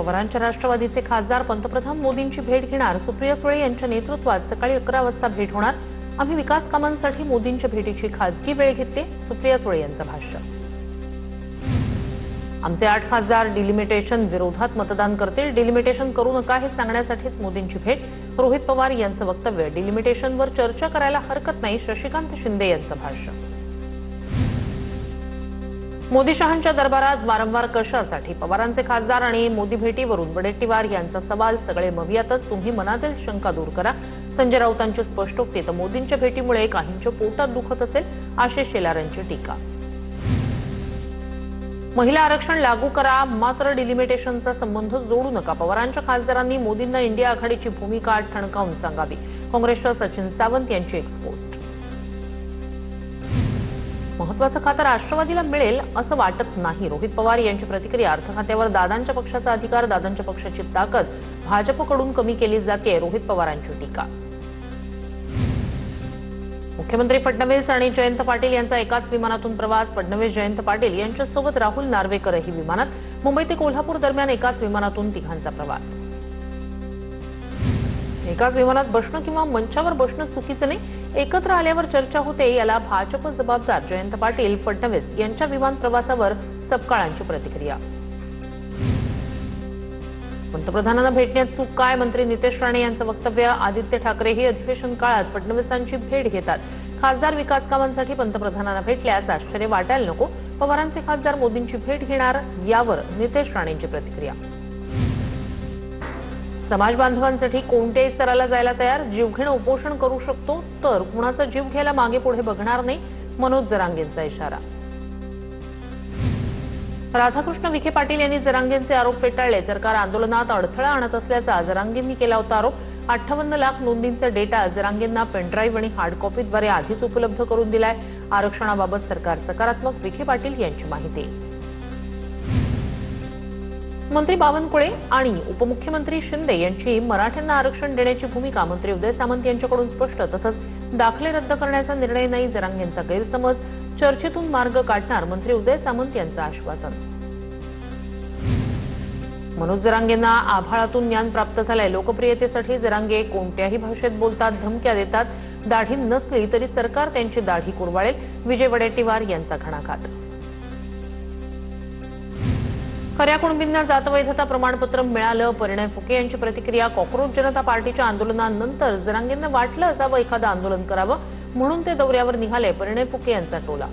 पवारांच्या राष्ट्रवादीचे खासदार पंतप्रधान मोदींची भेट घेणार। सुप्रिया सुळे यांच्या नेतृत्वात सकाळी 11 वाजता भेट होणार। आम्ही विकास कामांसाठी मोदींच्या भेटीची खासगी वेळ घेतली। सुप्रिया सुळे यांचं भाष्य। आमचे 8 खासदार डिलिमिटेशन विरोधात मतदान करतील। डिलिमिटेशन करू नका हे सांगण्यासाठीच मोदींची भेट। रोहित पवार यांचं वक्तव्य। डिलिमिटेशनवर चर्चा करायला हरकत नाही। शशिकांत शिंदे यांचं भाष्य। मोदी शहांच्या दरबारात वारंवार कशासाठी? पवारांचे खासदार आणि मोदी भेटीवरून वडेट्टीवार यांचा सवाल। सगळे मवियातच, तुम्ही मनातील शंका दूर करा। संजय राऊतांची स्पष्टोक्ती। तर मोदींच्या भेटीमुळे काहींच्या पोटात दुखत असेल, आशिष शेलारांची टीका। महिला आरक्षण लागू करा, मात्र डिलिमिटेशनचा संबंध जोडू नका। पवारांच्या खासदारांनी मोदींना इंडिया आघाडीची भूमिका ठणकावून सांगावी। काँग्रेसच्या सचिन सावंत यांची एक पोस्ट। महत्वाचं खातं राष्ट्रवादीला मिळेल असं वाटत नाही। रोहित पवार यांची प्रतिक्रिया। अर्थ खात्यावर दादांच्या पक्षाचा अधिकार, दादांच्या पक्षाची ताकद भाजपकडून कमी केली जाते। रोहित पवारांची टीका। मुख्यमंत्री फडणवीस आणि जयंत पाटील यांचा एकाच विमानातून प्रवास। फडणवीस, जयंत पाटील यांच्यासोबत राहुल नार्वेकरही विमानात। मुंबई ते कोल्हापूर दरम्यान एकाच विमानातून तिघांचा प्रवास। एकाच विमानात बसणं किंवा मंचावर बसणं चुकीचं नाही, एकत्र आल्यावर चर्चा होते, याला भाजप जबाबदार। जयंत पाटील, फडणवीस यांच्या विमान प्रवासावर सपकाळांची प्रतिक्रिया। पंतप्रधानांना भेटण्यात चूक काय? मंत्री नितेश राणे यांचं वक्तव्य। आदित्य ठाकरेही अधिवेशन काळात फडणवीसांची भेट घेतात। खासदार विकास कामांसाठी पंतप्रधानांना भेटल्यास आश्चर्य वाटायला नको। पवारांचे खासदार मोदींची भेट घेणार, यावर नितेश राणेंची प्रतिक्रिया। समाज बांधवांसाठी कोणत्याही स्तराला जायला तयार। जीवघेणं उपोषण करू शकतो, तर कुणाचा जीव घ्यायला मागे पुढे बघणार नाही। मनोज जरांगेंचा इशारा। राधाकृष्ण विखे पाटील यांनी जरांगेंचे आरोप फेटाळले। सरकार आंदोलनात अडथळा आणत असल्याचा जरांगेंनी केला होता आरोप। 58 लाख नोंदींचा डेटा जरांगेंना पेनड्राईव्ह आणि हार्ड कॉपीद्वारे आधीच उपलब्ध करून दिलाय। आरक्षणाबाबत सरकार सकारात्मक। विखे पाटील यांची माहिती। मंत्री बावनकुळे आणि उपमुख्यमंत्री शिंदे यांची मराठ्यांना आरक्षण देण्याची भूमिका। मंत्री उदय सामंत यांच्याकडून स्पष्ट। तसंच दाखले रद्द करण्याचा निर्णय नाही, जरांगेंचा गैरसमज। चर्चेतून मार्ग काढणार, मंत्री उदय सामंत यांचं आश्वासन। मनोज जरांगेंना आभाळातून ज्ञान प्राप्त झालंय। लोकप्रियतेसाठी जरांगे कोणत्याही भाषेत बोलतात, धमक्या देतात। दाढी नसली तरी सरकार त्यांची दाढी कुरवाळेल। विजय वडेट्टीवार यांचा घणाघात। खऱ्या कुणबींना जातवैधता प्रमाणपत्र मिळालं, परिणय फुके यांची प्रतिक्रिया। कॉक्रोच जनता पार्टीच्या आंदोलनानंतर जरांगेंना वाटलं असावं एखादं आंदोलन करावं, म्हणून ते दौऱ्यावर निघाले। परिणय फुके यांचा टोला।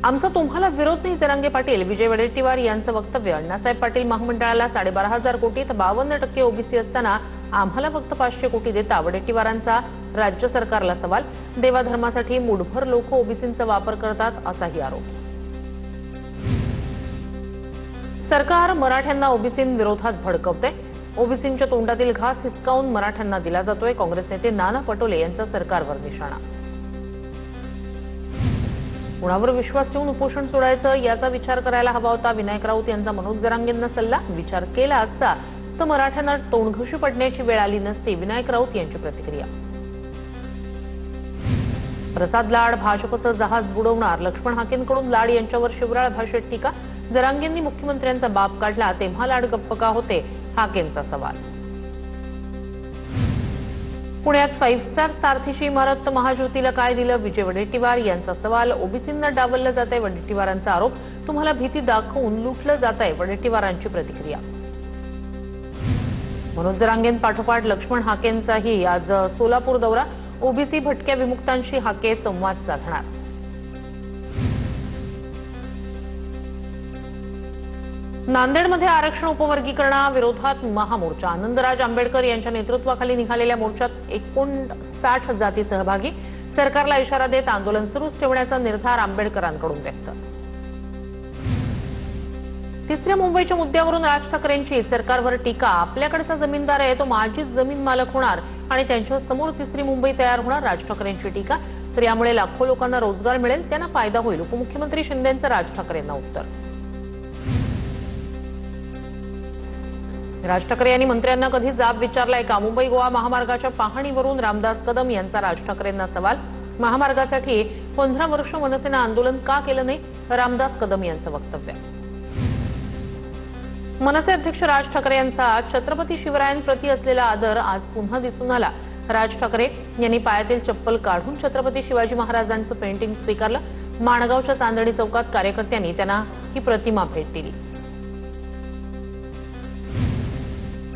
आमचा तुम्हाला विरोध नाही, जरांगे पाटील। विजय वडेट्टीवार यांचं वक्तव्य। अण्णासाहेब पाटील महामंडळाला 12,500 कोटी तर 52% ओबीसी असताना आम्हाला फक्त 500 कोटी देता। वडेट्टीवारांचा राज्य सरकारला सवाल। देवाधर्मासाठी मुठभर लोक ओबीसींचा वापर करतात, असाही आरोप। सरकार मराठ्यांना ओबीसींविरोधात भडकवते। ओबीसींच्या तोंडातील घास हिसकावून मराठ्यांना दिला जातोय। काँग्रेस नेते नाना पटोले यांचा सरकारवर निशाणा। कुणावर विश्वास ठेवून उपोषण सोडायचं, याचा विचार करायला हवा होता। विनायक राऊत यांचा मनोज जरांगेंना सल्ला। विचार केला असता तर मराठ्यांना तोंडघशी पडण्याची वेळ आली नसती। विनायक राऊत यांची प्रतिक्रिया। प्रसाद लाड भाजपचं जहाज बुडवणार। लक्ष्मण हाकेंकडून लाड यांच्यावर शिवराळ भाषेत टीका। जरांगेंनी मुख्यमंत्र्यांचा बाप काढला, तेव्हा लाड गप्प का होते? हाकेंचा सवाल। पुण्यात 5 स्टार सारथीची इमारत, महाज्योतीला काय दिलं? विजय वडेट्टीवार यांचा सवाल। ओबीसींना डावललं जातंय, वडेट्टीवारांचा आरोप। तुम्हाला भीती दाखवून लुटलं जातंय, वडेट्टीवारांची प्रतिक्रिया। मनोज जरांगेंपाठोपाठ लक्ष्मण हाकेंचाही आज सोलापूर दौरा। ओबीसी भटक्या विमुक्तांशी हाके संवाद साधणार। नांदेडमध्ये आरक्षण उपवर्गीकरणाविरोधात महामोर्चा। आनंदराज आंबेडकर यांच्या नेतृत्वाखाली निघालेल्या मोर्चात 59 जाती सहभागी। सरकारला इशारा देत आंदोलन सुरूच ठेवण्याचा निर्धार आंबेडकरांकडून व्यक्त। तिसऱ्या मुंबईच्या मुद्द्यावरून राज ठाकरेंची सरकारवर टीका। आपल्याकडचा जमीनदार आहे तो माझीच जमीन मालक होणार आणि त्यांच्या समोर तिसरी मुंबई तयार होणार, राज ठाकरेंची टीका। तर यामुळे लाखो लोकांना रोजगार मिळेल, त्यांना फायदा होईल। उपमुख्यमंत्री शिंदेंचं राज ठाकरेंना उत्तर। राज ठाकरे यांनी मंत्र्यांना कधी जाब विचारलाय का? मुंबई गोवा महामार्गाच्या पाहणीवरून रामदास कदम यांचा राज ठाकरेंना सवाल। महामार्गासाठी 15 वर्ष मनसेनं आंदोलन का केलं नाही? रामदास कदम यांचं वक्तव्य। मनसे अध्यक्ष राज ठाकरे यांचा छत्रपती शिवरायांप्रती असलेला आदर आज पुन्हा दिसून आला। राज ठाकरे यांनी पायातील चप्पल काढून छत्रपती शिवाजी महाराजांचं पेंटिंग स्वीकारलं। माणगावच्या चांदणी चौकात कार्यकर्त्यांनी त्यांना ही प्रतिमा भेट दिली।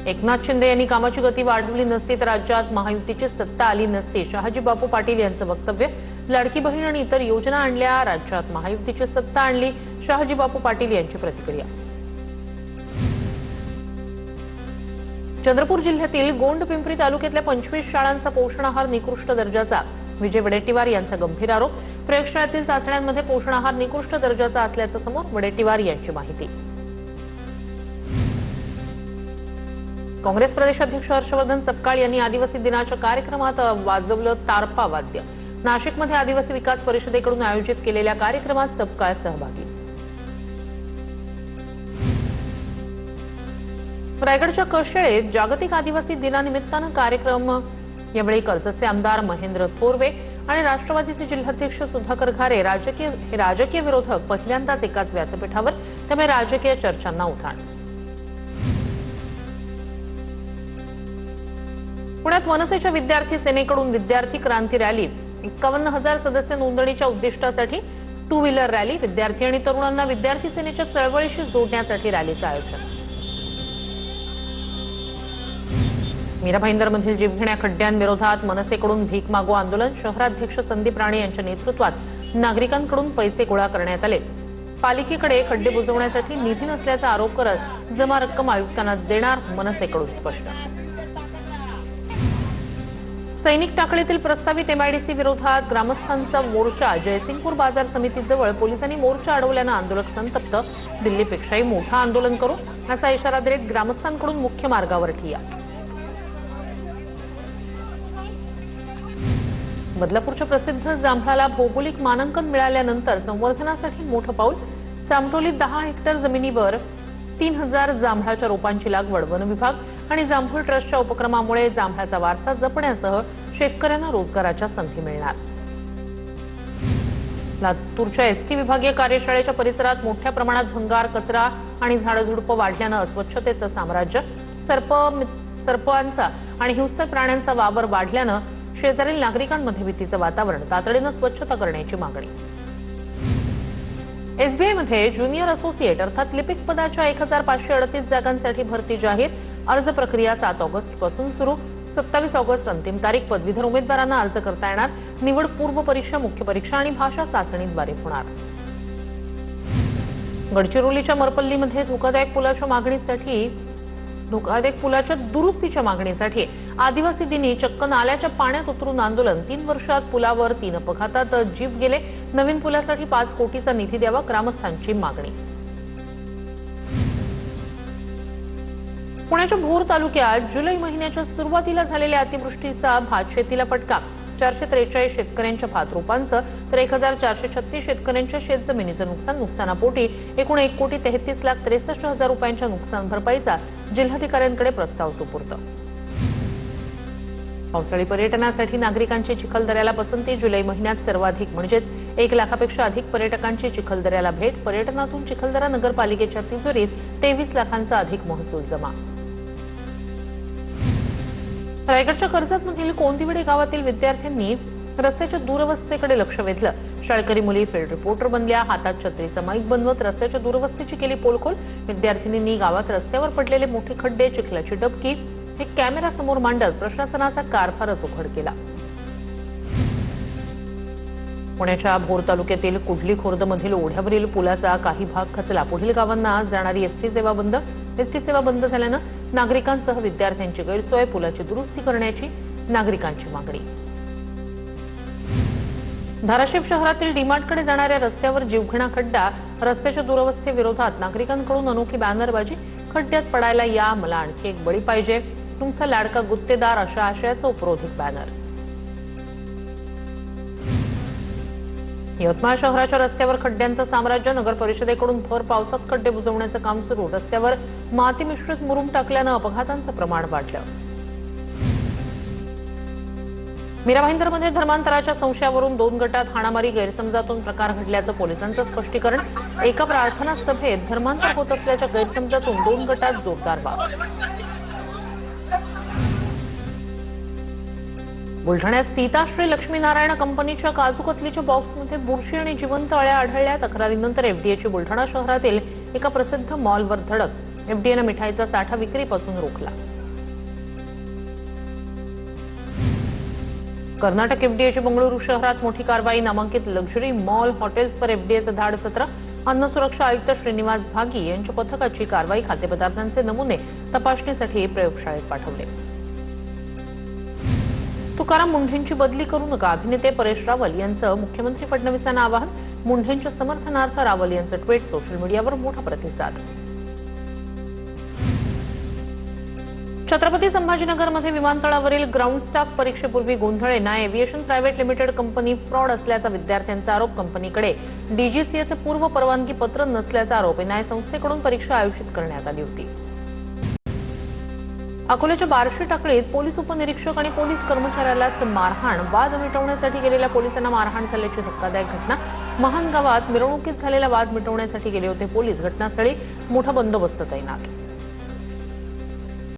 एकनाथ शिंदे यांनी कामाची गती वाढवली नसती तर राज्यात महायुतीची सत्ता आली नसती। शहाजी बापू पाटील यांचं वक्तव्य। लाडकी बहीण आणि इतर योजना आणल्या, राज्यात महायुतीची सत्ता आणली। शहाजी बापू पाटील यांची प्रतिक्रिया। चंद्रपूर जिल्ह्यातील गोंडपिंपरी तालुक्यातल्या 25 शाळांचा पोषण आहार निकृष्ट दर्जाचा। विजय वडेट्टीवार यांचा गंभीर आरोप। प्रयोगशाळेतील चाचण्यांमध्ये पोषण आहार निकृष्ट दर्जाचा असल्याचं समोर। वडेट्टीवार यांची माहिती। काँग्रेस प्रदेशाध्यक्ष हर्षवर्धन सपकाळ यांनी आदिवासी दिनाच्या कार्यक्रमात वाजवलं तारपा वाद्य। नाशिकमध्ये आदिवासी विकास परिषदेकडून आयोजित केलेल्या कार्यक्रमात सपकाळ सहभागी। रायगडच्या कशेळेत जागतिक आदिवासी दिनानिमित्तानं कार्यक्रम। यावेळी कर्जतचे आमदार महेंद्र थोरवे आणि राष्ट्रवादीचे जिल्हाध्यक्ष सुधाकर घारे राजकीय विरोधक पहिल्यांदाच एकाच व्यासपीठावर, त्यामुळे राजकीय चर्चांना उधाण। पुण्यात मनसेच्या विद्यार्थी सेनेकडून विद्यार्थी क्रांती रॅली। 51,000 सदस्य नोंदणीच्या उद्दिष्टासाठी 2 व्हीलर रॅली। विद्यार्थी आणि तरुणांना विद्यार्थी सेनेच्या चळवळीशी जोडण्यासाठी रॅलीचं आयोजन। मीरा भाईंदरमधील जीवघेण्या खड्ड्यांविरोधात मनसेकडून भीक मागो आंदोलन। शहराध्यक्ष संदीप राणे यांच्या नेतृत्वात नागरिकांकडून पैसे गोळा करण्यात आले। पालिकेकडे खड्डे बुजवण्यासाठी निधी नसल्याचा आरोप करत जमा रक्कम आयुक्तांना देणार, मनसेकडून स्पष्ट। सैनिक टाकळीतील प्रस्तावित एमआयडीसी विरोधात ग्रामस्थांचा मोर्चा। जयसिंगपूर बाजार समितीजवळ पोलिसांनी मोर्चा अडवल्यानं आंदोलक संतप्त। दिल्लीपेक्षाही मोठं आंदोलन करू असा इशारा देत ग्रामस्थांकडून मुख्य मार्गावर ठिय्या। बदलापूरच्या प्रसिद्ध जांभळाला भौगोलिक मानांकन मिळाल्यानंतर संवर्धनासाठी मोठं पाऊल। चामटोलीत 10 हेक्टर जमिनीवर 3000 जांभळाच्या रोपांची लागवड। वन विभाग आणि जांभूळ ट्रस्टच्या उपक्रमामुळे जांभळाचा वारसा जपण्यासह शेतकऱ्यांना रोजगाराच्या संधी मिळणार। लातूरच्या एसटी विभागीय कार्यशाळेच्या परिसरात मोठ्या प्रमाणात भंगार, कचरा आणि झाडझुडपं वाढल्यानं अस्वच्छतेचं साम्राज्य। सर्पांचा आणि हिंस्र प्राण्यांचा वावर वाढल्यानं शेजारील नागरिकांमध्ये भीतीचं वातावरण। तातडीनं स्वच्छता करण्याची मागणी। एसबीआयमध्ये ज्युनियर असोसिएट अर्थात लिपिक पदाच्या 1538 जागांसाठी भरती जाहीर। अर्ज प्रक्रिया 7 ऑगस्ट पासून सुरू। 27 ऑगस्ट अंतिम तारीख। पदवीधर उमेदवारांना अर्ज करता येणार। निवड पूर्व परीक्षा, मुख्य परीक्षा आणि भाषा चाचणीद्वारे होणार। गडचिरोलीच्या मरपल्लीमध्ये धोकादायक पुलाच्या दुरुस्तीच्या मागणीसाठी आदिवासी दिनी चक्क नाल्याच्या पाण्यात उतरून आंदोलन। 3 वर्षात पुलावर 3 अपघातात जीव गेले। नवीन पुलासाठी 5 कोटीचा निधी द्यावा, ग्रामस्थांची मागणी। पुण्याच्या भोर तालुक्यात जुलै महिन्याच्या सुरुवातीला झालेल्या अतिवृष्टीचा भात शेतीला फटका। 443 शेतकऱ्यांच्या भात रोपांचं तर 1436 शेतकऱ्यांच्या शेतजमिनीचं नुकसान। नुकसानापोटी एकूण 1,33,63,000 रुपयांच्या नुकसान भरपाईचा जिल्हाधिकाऱ्यांकडे प्रस्ताव सुपूर्द। पावसाळी पर्यटनासाठी नागरिकांची चिखलदऱ्याला पसंती। जुलै महिन्यात सर्वाधिक म्हणजेच 1 लाखापेक्षा अधिक पर्यटकांची चिखलदऱ्याला भेट। पर्यटनातून चिखलदरा नगरपालिकेच्या तिजोरीत 23 लाखांचा अधिक महसूल जमा। रायगडच्या कर्जतमधील कोंदिवडे गावातील विद्यार्थ्यांनी रस्त्याच्या दुरवस्थेकडे लक्ष वेधलं। शाळकरी मुली फील्ड रिपोर्टर बनल्या। हातात छत्रीचा माईक बनवत रस्त्याच्या दुरवस्थेची केली पोलखोल। विद्यार्थिनींनी गावात रस्त्यावर पडलेले मोठे खड्डे, चिखलाची डबकी हे कॅमेरासमोर मांडत प्रशासनाचा कारभारच उघड केला। पुण्याच्या भोर तालुक्यातील कुडली खुर्दमधील ओढ्यावरील पुलाचा काही भाग खचला। पुढील गावांना जाणारी एसटी सेवा बंद। एसटी सेवा बंद झाल्यानं नागरिकांसह विद्यार्थ्यांची गैरसोय। पुलाची दुरुस्ती करण्याची नागरिकांची मागणी। धाराशिव शहरातील डीमार्टकडे जाणाऱ्या रस्त्यावर जीवघेणा खड्डा। रस्त्याच्या दुरवस्थेविरोधात नागरिकांकडून अनोखी बॅनरबाजी। खड्ड्यात पडायला या, मला आणखी एक बळी पाहिजे, तुमचा लाडका गुत्तेदार अशा आशयाचं उपरोधिक बॅनर। यवतमाळ शहराच्या रस्त्यावर खड्ड्यांचं साम्राज्य। नगर परिषदेकडून भर पावसात खड्डे बुजवण्याचं काम सुरू। रस्त्यावर माती मिश्रित मुरुम टाकल्यानं अपघातांचं प्रमाण वाढलं। मीरा भाईंदरमध्ये धर्मांतराच्या संशयावरून 2 गटात हाणामारी, गैरसमजातून प्रकार घडल्याचं पोलिसांचं स्पष्टीकरण. एका प्रार्थना सभेत धर्मांतर होत असल्याच्या गैरसमजातून 2 गटात जोरदार वाद. बुलढाण्यात सीताश्री लक्ष्मीनारायण कंपनीच्या काजू कतलीच्या बॉक्समध्ये बुरशी आणि जिवंत अळ्या आढळल्या. तक्रारीनंतर एफडीएची बुलढाणा शहरातील एका प्रसिद्ध मॉलवर धडक. एफडीएनं मिठाईचा साठा विक्रीपासून रोखला. कर्नाटक एफडीएची बंगळुरू शहरात मोठी कारवाई. नामांकित लक्झरी मॉल, हॉटेल्सवर एफडीएचं धाड सत्र. अन्न सुरक्षा आयुक्त श्रीनिवास भागी यांच्या पथकाची कारवाई. खाद्यपदार्थांचे नमुने तपासणीसाठी प्रयोगशाळेत पाठवले. तुकाराम मुंढेंची बदली करू नका, अभिनेते परेश रावल यांचं मुख्यमंत्री फडणवीसांना आवाहन. मुंढेंच्या समर्थनार्थ रावल यांचं ट्विट. सोशल मीडियावर मोठा प्रतिसाद. छत्रपती संभाजीनगरमध्ये विमानतळावरील ग्राउंड स्टाफ परीक्षेपूर्वी गोंधळ. NIA aviation private limited company fraud असल्याचा विद्यार्थ्यांचा आरोप. कंपनीकडे डीजीसीएचे पूर्व परवानगी पत्र नसल्याचा आरोप. एनआय संस्थेकडून परीक्षा आयोजित करण्यात आली होती. अकोल्याच्या बार्शी टाकळीत पोलीस उपनिरीक्षक आणि पोलीस कर्मचाऱ्यालाच मारहाण. वाद मिटवण्यासाठी गेलेल्या पोलिसांना मारहाण झाल्याची धक्कादायक घटना. महान गावात मिरवणुकीत झालेला वाद मिटवण्यासाठी गेले होते पोलीस. घटनास्थळी मोठा बंदोबस्त तैनात.